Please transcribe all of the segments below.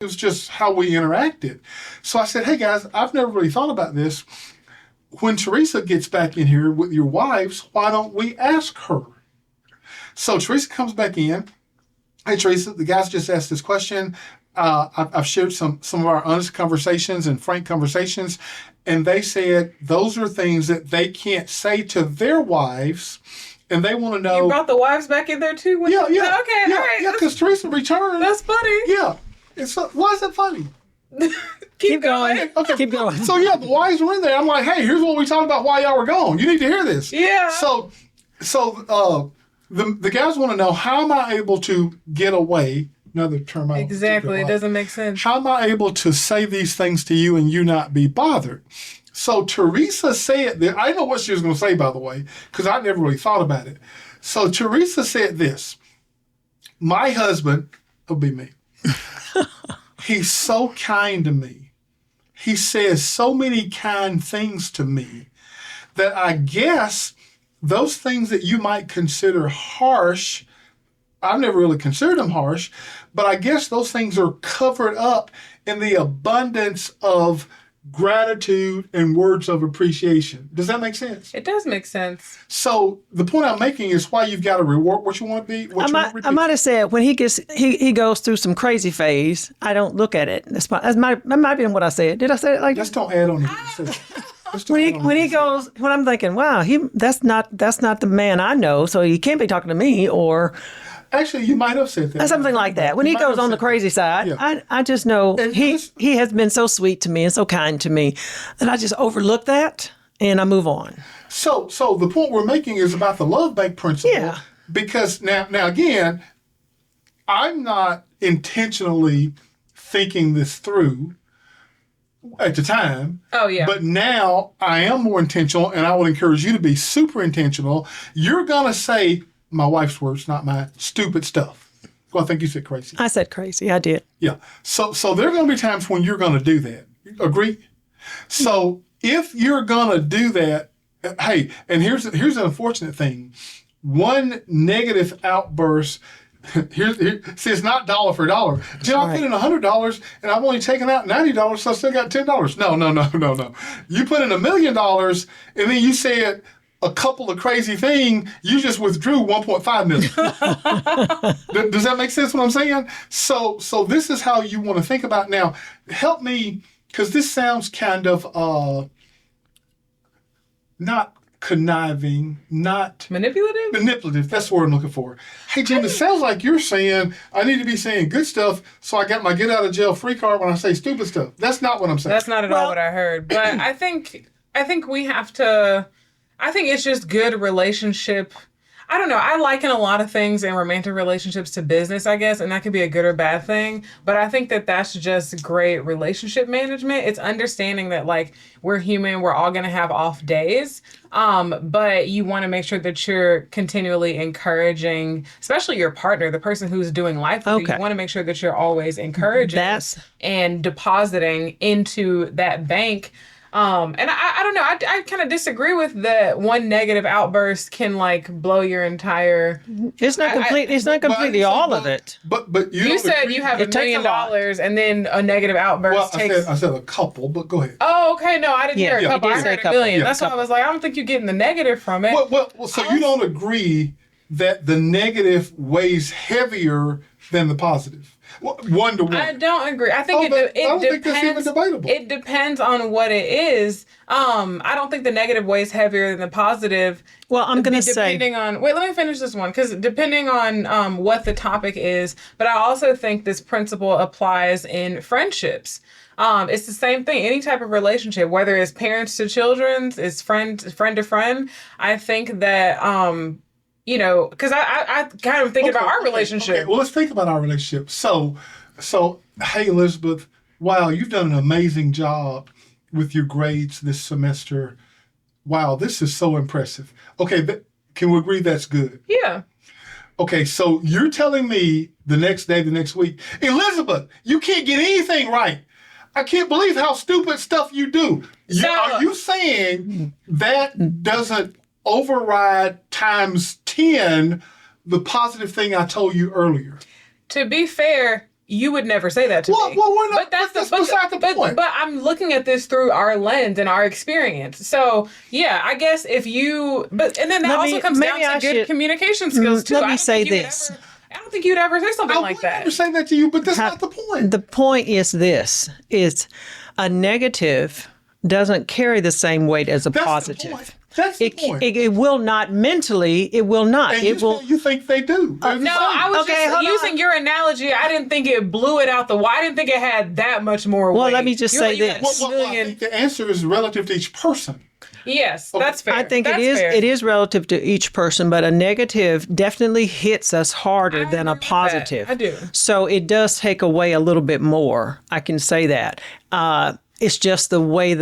It was just how we interacted. So I said, hey guys, I've never really thought about this. When Teresa gets back in here with your wives, why don't we ask her? So Teresa comes back in. Hey, Teresa, the guys just asked this question. I've shared some of our honest conversations and frank conversations, and they said those are things that they can't say to their wives, and they want to know. You brought the wives back in there too? Yeah. Okay, all right. Yeah, because Teresa returned. That's funny. Yeah. Why is that funny? Keep going. Okay. Keep going. So yeah, the wives were in there. I'm like, hey, here's what we talked about while y'all were gone. You need to hear this. Yeah. So the guys want to know, how am I able to get away? Another term. Exactly. It doesn't make sense. How am I able to say these things to you and you not be bothered? So Teresa said that. I know what she was going to say, by the way, because I never really thought about it. So Teresa said this. My husband, it'll be me. He's so kind to me. He says so many kind things to me that I guess those things that you might consider harsh, I've never really considered them harsh, but I guess those things are covered up in the abundance of gratitude and words of appreciation. Does that make sense? It does make sense. So the point I'm making is why you've got to reward what you want to be. I might have said when he goes through some crazy phase, I don't look at it. That might be what I said. Did I say it like that? Just don't add on it. When I'm thinking, wow, that's not the man I know, so he can't be talking to me, or actually you might have said that. Something like that. When he goes on the crazy side, yeah. I just know he has been so sweet to me and so kind to me that I just overlook that and I move on. So the point we're making is about the love bank principle. Yeah. Because now again, I'm not intentionally thinking this through at the time. Oh, yeah. But now I am more intentional, and I would encourage you to be super intentional. You're going to say, my wife's words, not mine, stupid stuff. Well, I think you said crazy. I said crazy. I did. Yeah. So there are going to be times when you're going to do that. Agree? So if you're going to do that, hey, and here's an unfortunate thing. One negative outburst, see, it's not dollar for dollar. I'm putting in $100 and I've only taken out $90, so I still got $10. No. You put in $1 million and then you said a couple of crazy things, you just withdrew $1.5 million. Does that make sense what I'm saying? So this is how you want to think about it. Now. Help me, because this sounds kind of not conniving, not manipulative. That's the word I'm looking for. Hey, Jim, it sounds like you're saying I need to be saying good stuff, so I got my get out of jail free card when I say stupid stuff. That's not what I'm saying. That's not at all what I heard. But I think we have to. I think it's just good relationship. I don't know. I liken a lot of things in romantic relationships to business, I guess, and that could be a good or bad thing. But I think that that's just great relationship management. It's understanding that, like, we're human. We're all going to have off days. But you want to make sure that you're continually encouraging, especially your partner, the person who's doing life with you. You want to make sure that you're always encouraging and depositing into that bank. And I don't know. I kind of disagree with that. One negative outburst can like blow your entire. It's not complete. It's not completely all of it. But you said you have $1 million and then a negative outburst takes. I said a couple, but go ahead. Oh, okay. No, I didn't hear a couple. I heard $1 million. Yeah, that's why I was like, I don't think you're getting the negative from it. Well, so you don't agree that the negative weighs heavier than the positive? 1 to 1. I don't agree. I think it depends. Think that's even debatable. It depends on what it is. I don't think the negative weighs heavier than the positive. Well, I'm going to say. Wait, let me finish this one. Because depending on what the topic is, but I also think this principle applies in friendships. It's the same thing. Any type of relationship, whether it's parents to children, it's friend to friend. I think that. Because I kind of think about our relationship. Okay. Well, let's think about our relationship. So, hey, Elizabeth, wow, you've done an amazing job with your grades this semester. Wow, this is so impressive. Okay, can we agree that's good? Yeah. Okay, so you're telling me the next day, the next week, Elizabeth, you can't get anything right. I can't believe how stupid stuff you do. Are you saying that doesn't override times 10 the positive thing I told you earlier? To be fair, you would never say that to me. Well, we're not. But that's beside the point. But I'm looking at this through our lens and our experience. So yeah, I guess if you, and then that also comes down to good communication skills too. Let me say this. I don't think you'd ever say something like that. I would never say that to you, but that's not the point. The point is this: is a negative doesn't carry the same weight as a positive. That's the point. It will not mentally. It will not. And it will. You think they do? No, I was just using your analogy. I didn't think it blew it out the. I didn't think it had that much more weight. Well, let me just say this. Well, I think the answer is relative to each person. Yes, that's fair. I think that's it is. fair. It is relative to each person, but a negative definitely hits us harder than a positive. I do. So it does take away a little bit more. I can say that. It's just the way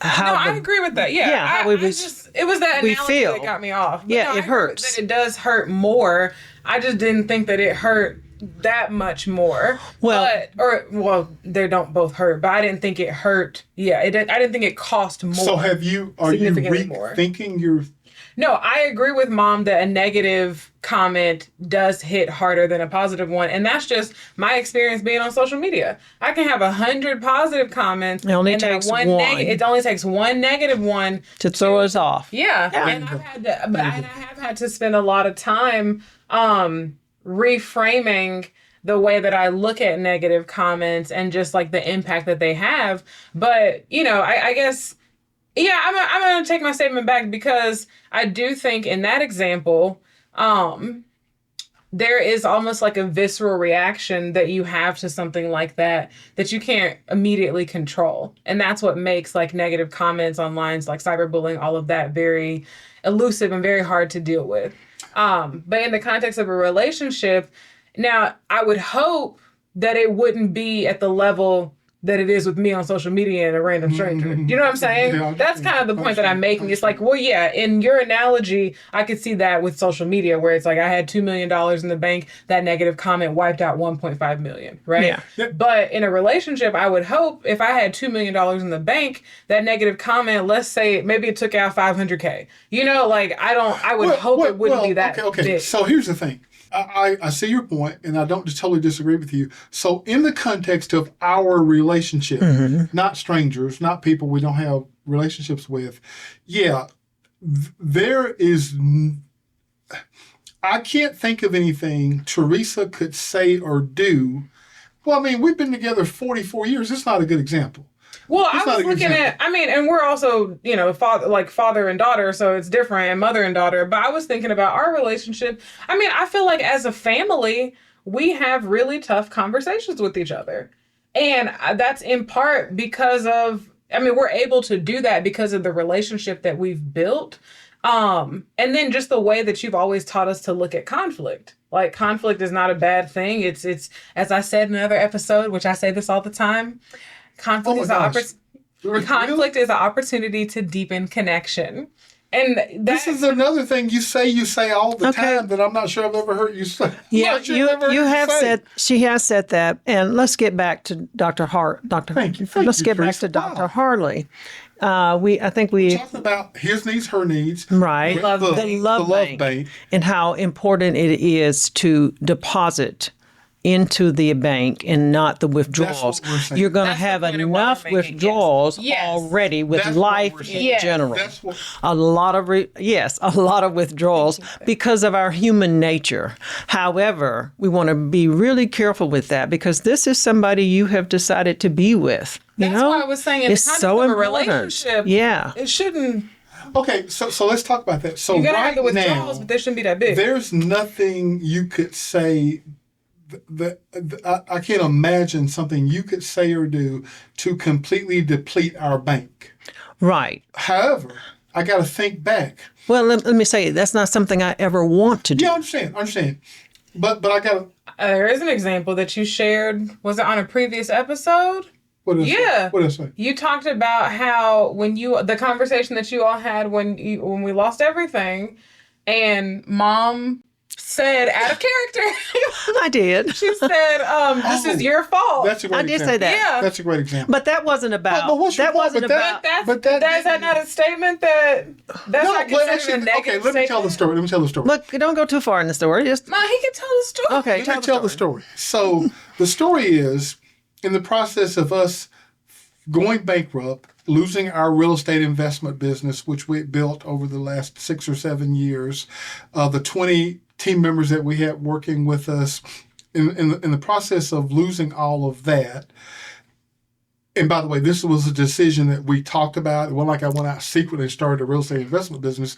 I agree with that. Yeah, it was that analogy that got me off. But yeah, it hurts. That it does hurt more. I just didn't think that it hurt that much more. Well, they don't both hurt, but I didn't think it hurt. Yeah, I didn't think it cost more. So are you rethinking your? No, I agree with Mom that a negative comment does hit harder than a positive one. And that's just my experience being on social media. I can have 100 positive comments. It only takes one. It only takes one negative one to throw us off. Yeah. And I have had to spend a lot of time reframing the way that I look at negative comments and just like the impact that they have. But, I guess... Yeah, I'm going to take my statement back because I do think in that example, there is almost like a visceral reaction that you have to something like that you can't immediately control. And that's what makes like negative comments online, like cyberbullying, all of that very elusive and very hard to deal with. But in the context of a relationship, now I would hope that it wouldn't be at the level that it is with me on social media and a random stranger. You know what I'm saying? Yeah, that's kind of the point that I'm making. It's like, well, yeah, in your analogy, I could see that with social media where it's like I had $2 million in the bank, that negative comment wiped out $1.5 million, right? Yeah. But in a relationship, I would hope if I had $2 million in the bank, that negative comment, let's say maybe it took out $500K. I would hope it wouldn't be that big. So here's the thing. I see your point, and I don't just totally disagree with you. So in the context of our relationship, not strangers, not people we don't have relationships with, there is... I can't think of anything Teresa could say or do. Well, I mean, we've been together 44 years. It's not a good example. Well, I was looking at, and we're also, father and daughter, so it's different, and mother and daughter. But I was thinking about our relationship. I feel like as a family, we have really tough conversations with each other. And that's in part because of, we're able to do that because of the relationship that we've built. And then just the way that you've always taught us to look at conflict. Like, conflict is not a bad thing. It's as I said in another episode, which I say this all the time, conflict is an opportunity to deepen connection. And this is another thing you say all the time that I'm not sure I've ever heard you say. Yeah, you have said, she has said that. And let's get back to Dr. Thank you. Let's get back to Dr. Harley. I think we talked about his needs, her needs, right? The love bank, and how important it is to deposit into the bank and not the withdrawals. You're going to have enough withdrawals already with life in general. A lot of withdrawals because of our human nature. However, we want to be really careful with that because this is somebody you have decided to be with. That's why I was saying in the context of a relationship, it shouldn't. Okay, so let's talk about that. So you gotta have the withdrawals, but they shouldn't be that big. There's nothing you could say. I can't imagine something you could say or do to completely deplete our bank. Right. However, I got to think back. Well, let me say, that's not something I ever want to do. Yeah, I understand. But I got to... there is an example that you shared. Was it on a previous episode? What did I say? You talked about how the conversation that you all had when we lost everything, and Mom said, out of character, I did. she said, this is your fault. That's a great I did example. say that. Yeah. That's a great example. But that wasn't about. But what's your that point? wasn't But that- about. But that's that not a statement that's not considered a negative let me tell the statement? story. Let me tell the story. Look, don't go too far in the story. Just Ma, he can tell the story. okay. Let me tell the story. So the story is, in the process of us going bankrupt, losing our real estate investment business, which we built over the last 6 or 7 years, the 20 team members that we had working with us, in the process of losing all of that. And by the way, this was a decision that we talked about. It wasn't like I went out secretly and started a real estate investment business.